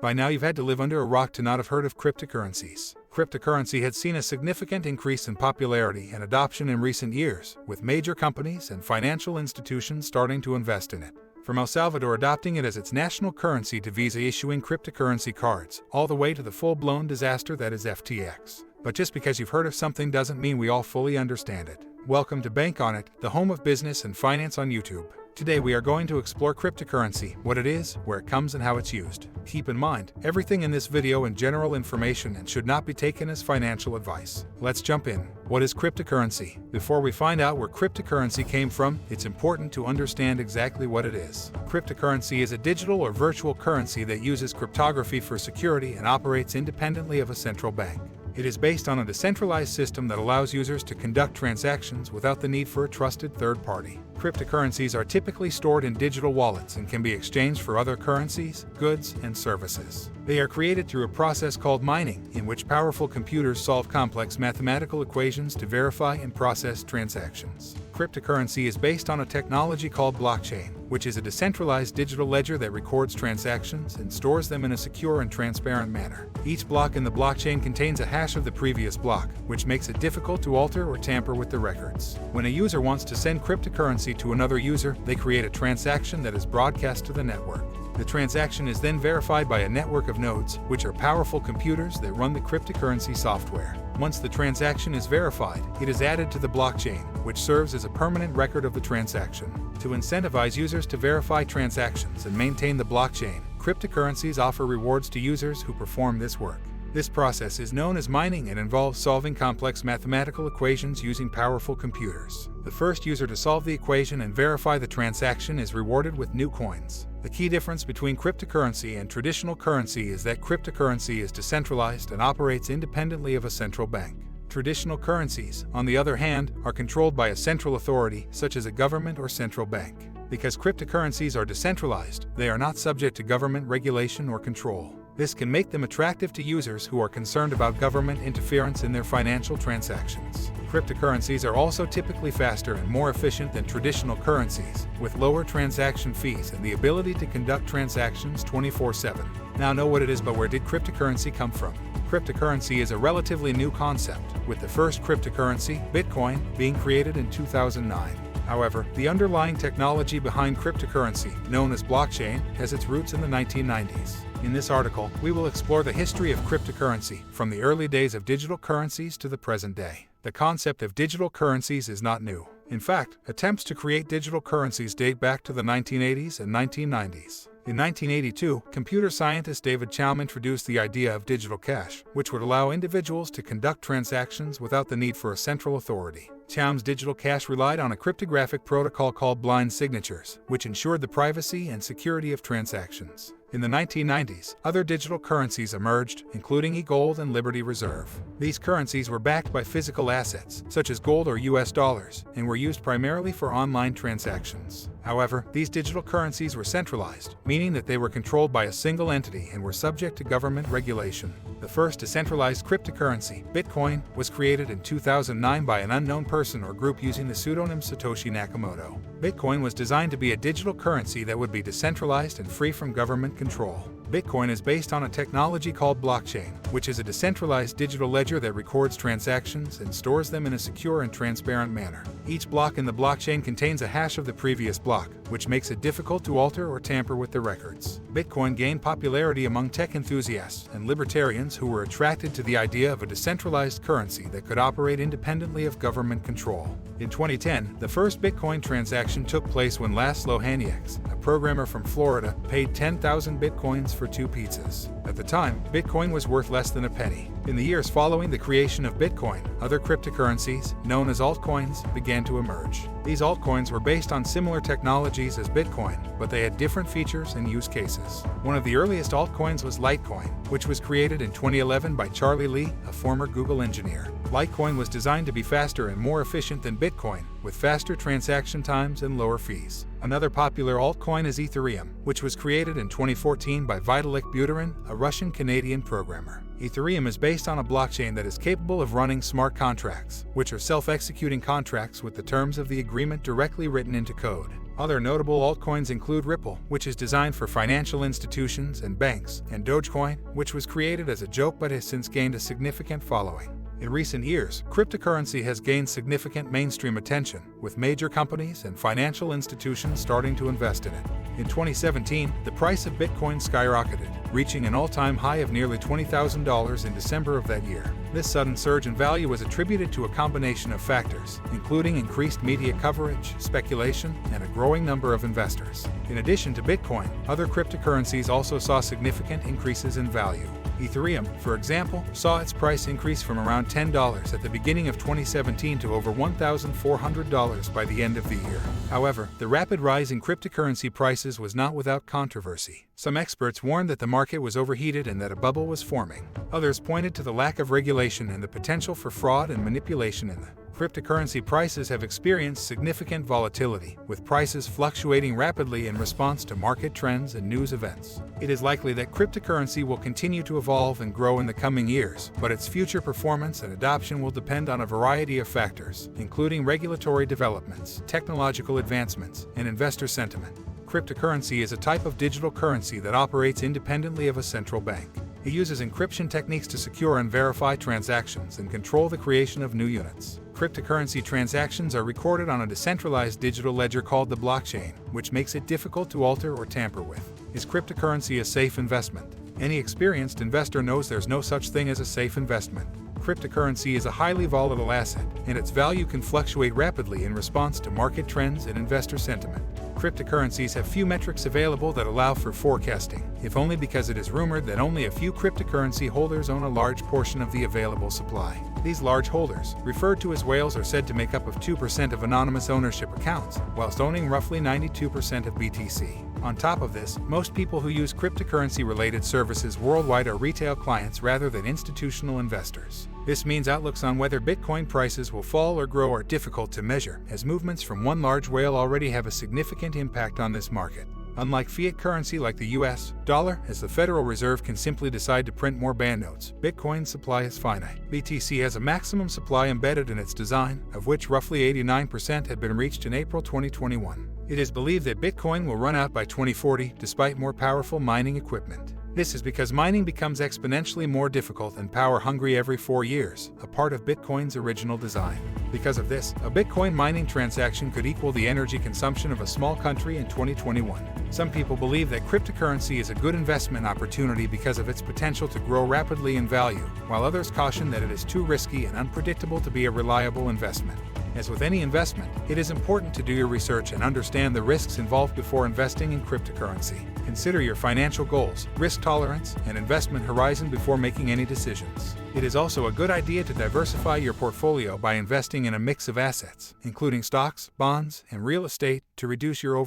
By now you've had to live under a rock to not have heard of cryptocurrencies. Cryptocurrency had seen a significant increase in popularity and adoption in recent years, with major companies and financial institutions starting to invest in it. From El Salvador adopting it as its national currency to Visa issuing cryptocurrency cards, all the way to the full-blown disaster that is FTX. But just because you've heard of something doesn't mean we all fully understand it. Welcome to Bank on It, the home of business and finance on YouTube. Today we are going to explore cryptocurrency, what it is, where it comes and how it's used. Keep in mind, everything in this video is general information and should not be taken as financial advice. Let's jump in. What is cryptocurrency? Before we find out where cryptocurrency came from, it's important to understand exactly what it is. Cryptocurrency is a digital or virtual currency that uses cryptography for security and operates independently of a central bank. It is based on a decentralized system that allows users to conduct transactions without the need for a trusted third party. Cryptocurrencies are typically stored in digital wallets and can be exchanged for other currencies, goods, and services. They are created through a process called mining, in which powerful computers solve complex mathematical equations to verify and process transactions. Cryptocurrency is based on a technology called blockchain, which is a decentralized digital ledger that records transactions and stores them in a secure and transparent manner. Each block in the blockchain contains a hash of the previous block, which makes it difficult to alter or tamper with the records. When a user wants to send cryptocurrency to another user, they create a transaction that is broadcast to the network. The transaction is then verified by a network of nodes, which are powerful computers that run the cryptocurrency software. Once the transaction is verified, it is added to the blockchain, which serves as a permanent record of the transaction. To incentivize users to verify transactions and maintain the blockchain, cryptocurrencies offer rewards to users who perform this work. This process is known as mining and involves solving complex mathematical equations using powerful computers. The first user to solve the equation and verify the transaction is rewarded with new coins. The key difference between cryptocurrency and traditional currency is that cryptocurrency is decentralized and operates independently of a central bank. Traditional currencies, on the other hand, are controlled by a central authority, such as a government or central bank. Because cryptocurrencies are decentralized, they are not subject to government regulation or control. This can make them attractive to users who are concerned about government interference in their financial transactions. Cryptocurrencies are also typically faster and more efficient than traditional currencies, with lower transaction fees and the ability to conduct transactions 24/7. Now know what it is, but where did cryptocurrency come from? Cryptocurrency is a relatively new concept, with the first cryptocurrency, Bitcoin, being created in 2009. However, the underlying technology behind cryptocurrency, known as blockchain, has its roots in the 1990s. In this article, we will explore the history of cryptocurrency, from the early days of digital currencies to the present day. The concept of digital currencies is not new. In fact, attempts to create digital currencies date back to the 1980s and 1990s. In 1982, computer scientist David Chaum introduced the idea of digital cash, which would allow individuals to conduct transactions without the need for a central authority. Chaum's digital cash relied on a cryptographic protocol called blind signatures, which ensured the privacy and security of transactions. In the 1990s, other digital currencies emerged, including e-gold and Liberty Reserve. These currencies were backed by physical assets, such as gold or US dollars, and were used primarily for online transactions. However, these digital currencies were centralized, meaning that they were controlled by a single entity and were subject to government regulation. The first decentralized cryptocurrency, Bitcoin, was created in 2009 by an unknown person or group using the pseudonym Satoshi Nakamoto. Bitcoin was designed to be a digital currency that would be decentralized and free from government control. Bitcoin is based on a technology called blockchain, which is a decentralized digital ledger that records transactions and stores them in a secure and transparent manner. Each block in the blockchain contains a hash of the previous block, which makes it difficult to alter or tamper with the records. Bitcoin gained popularity among tech enthusiasts and libertarians who were attracted to the idea of a decentralized currency that could operate independently of government control. In 2010, the first Bitcoin transaction took place when Laszlo Hanieks, a programmer from Florida, paid 10,000 Bitcoins for 2 pizzas. At the time, Bitcoin was worth less than a penny. In the years following the creation of Bitcoin, other cryptocurrencies, known as altcoins, began to emerge. These altcoins were based on similar technologies as Bitcoin, but they had different features and use cases. One of the earliest altcoins was Litecoin, which was created in 2011 by Charlie Lee, a former Google engineer. Litecoin was designed to be faster and more efficient than Bitcoin, with faster transaction times and lower fees. Another popular altcoin is Ethereum, which was created in 2014 by Vitalik Buterin, a Russian-Canadian programmer. Ethereum is based on a blockchain that is capable of running smart contracts, which are self-executing contracts with the terms of the agreement directly written into code. Other notable altcoins include Ripple, which is designed for financial institutions and banks, and Dogecoin, which was created as a joke but has since gained a significant following. In recent years, cryptocurrency has gained significant mainstream attention, with major companies and financial institutions starting to invest in it. In 2017, the price of Bitcoin skyrocketed, reaching an all-time high of nearly $20,000 in December of that year. This sudden surge in value was attributed to a combination of factors, including increased media coverage, speculation, and a growing number of investors. In addition to Bitcoin, other cryptocurrencies also saw significant increases in value. Ethereum, for example, saw its price increase from around $10 at the beginning of 2017 to over $1,400 by the end of the year. However, the rapid rise in cryptocurrency prices was not without controversy. Some experts warned that the market was overheated and that a bubble was forming. Others pointed to the lack of regulation and the potential for fraud and manipulation in the cryptocurrency prices have experienced significant volatility, with prices fluctuating rapidly in response to market trends and news events. It is likely that cryptocurrency will continue to evolve and grow in the coming years, but its future performance and adoption will depend on a variety of factors, including regulatory developments, technological advancements, and investor sentiment. Cryptocurrency is a type of digital currency that operates independently of a central bank. It uses encryption techniques to secure and verify transactions and control the creation of new units. Cryptocurrency transactions are recorded on a decentralized digital ledger called the blockchain, which makes it difficult to alter or tamper with. Is cryptocurrency a safe investment? Any experienced investor knows there's no such thing as a safe investment. Cryptocurrency is a highly volatile asset, and its value can fluctuate rapidly in response to market trends and investor sentiment. Cryptocurrencies have few metrics available that allow for forecasting, if only because it is rumored that only a few cryptocurrency holders own a large portion of the available supply. These large holders, referred to as whales, are said to make up of 2% of anonymous ownership accounts, whilst owning roughly 92% of BTC. On top of this, most people who use cryptocurrency-related services worldwide are retail clients rather than institutional investors. This means outlooks on whether Bitcoin prices will fall or grow are difficult to measure, as movements from one large whale already have a significant impact on this market. Unlike fiat currency like the US dollar, as the Federal Reserve can simply decide to print more banknotes, Bitcoin's supply is finite. BTC has a maximum supply embedded in its design, of which roughly 89% had been reached in April 2021. It is believed that Bitcoin will run out by 2040 despite more powerful mining equipment. This is because mining becomes exponentially more difficult and power-hungry every 4 years, a part of Bitcoin's original design. Because of this, a Bitcoin mining transaction could equal the energy consumption of a small country in 2021. Some people believe that cryptocurrency is a good investment opportunity because of its potential to grow rapidly in value, while others caution that it is too risky and unpredictable to be a reliable investment. As with any investment, it is important to do your research and understand the risks involved before investing in cryptocurrency. Consider your financial goals, risk tolerance, and investment horizon before making any decisions. It is also a good idea to diversify your portfolio by investing in a mix of assets, including stocks, bonds, and real estate, to reduce your overall